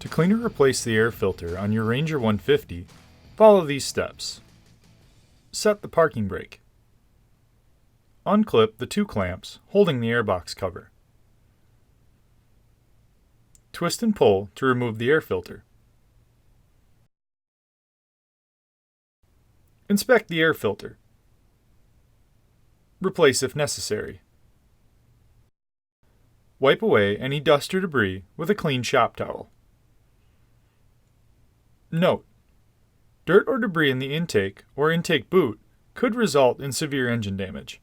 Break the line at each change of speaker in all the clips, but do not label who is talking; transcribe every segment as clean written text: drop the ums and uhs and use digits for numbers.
To clean or replace the air filter on your Ranger 150, follow these steps. Set the parking brake. Unclip the 2 clamps holding the airbox cover. Twist and pull to remove the air filter. Inspect the air filter. Replace if necessary. Wipe away any dust or debris with a clean shop towel. Note: dirt or debris in the intake or intake boot could result in severe engine damage.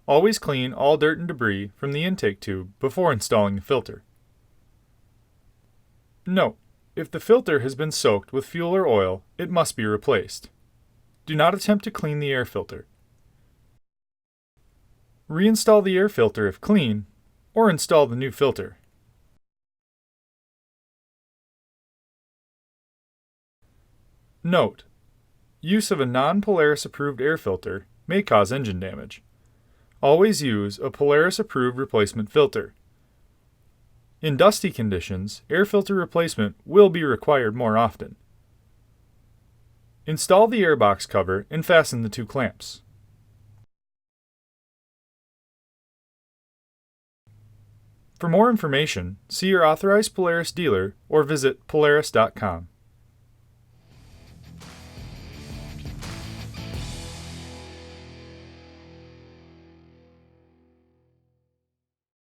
Always clean all dirt and debris from the intake tube before installing the filter. Note: if the filter has been soaked with fuel or oil, it must be replaced. Do not attempt to clean the air filter. Reinstall the air filter if clean, or install the new filter. Note: use of a non-Polaris approved air filter may cause engine damage. Always use a Polaris approved replacement filter. In dusty conditions, air filter replacement will be required more often. Install the airbox cover and fasten the 2 clamps. For more information, see your authorized Polaris dealer or visit polaris.com.